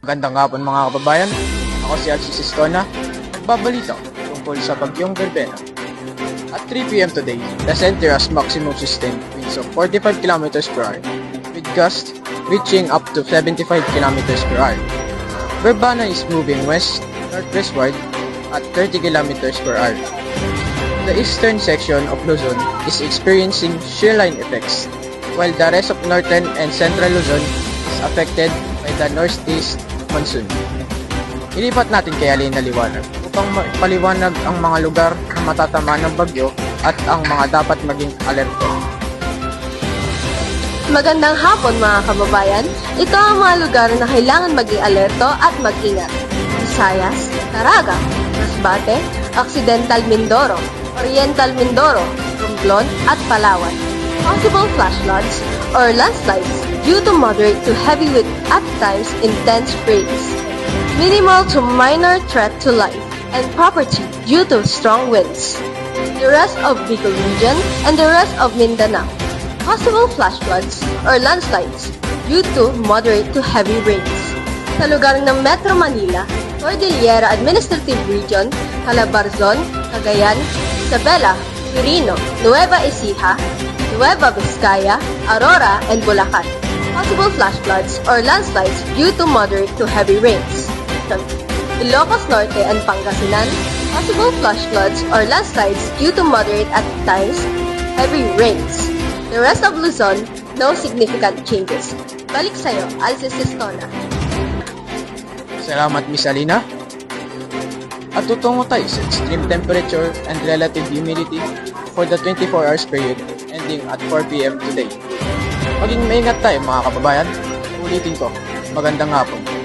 Magandang hapon mga kababayan. Ako si Alcis Estona. Magbabalita tungkol sa bagyong Verbena. At 3 p.m. today, the center has maximum sustained winds of 45 km per hour with gusts reaching up to 75 km per hour. Verbena is moving west-northwestward at 30 km per hour. The eastern section of Luzon is experiencing shear line effects, while the rest of northern and central Luzon is affected by the northeast monsoon. Ilipat natin kay Alina Liwanag upang paliwanag ang mga lugar na matatamaan ng bagyo at ang mga dapat maging alerto. Magandang hapon mga kababayan. Ito ang mga lugar na kailangan maging alerto at mag-ingat. Visayas, Caraga, Masbate, Occidental Mindoro, Oriental Mindoro, Romblon at Palawan. Possible flash floods or landslides due to moderate to heavy with at times intense rains. Minimal to minor threat to life and property due to strong winds. The rest of Bicol region and the rest of Mindanao. Possible flash floods or landslides due to moderate to heavy rains. Sa lugar ng Metro Manila, Cordillera Administrative Region, Calabarzon, Cagayan, Isabela, Quirino, Nueva Ecija, Nueva Vizcaya, Aurora, and Bulacan. Possible flash floods or landslides due to moderate to heavy rains. From Ilocos Norte and Pangasinan, possible flash floods or landslides due to moderate at times heavy rains. The rest of Luzon, no significant changes. Balik sa'yo, Alcis Estona. Salamat Miss Alina. At tutungo tayo sa extreme temperature and relative humidity for the 24 hours period ending at 4 p.m. today. Maging maingat tayo mga kababayan. Ulitin ko, magandang hapon.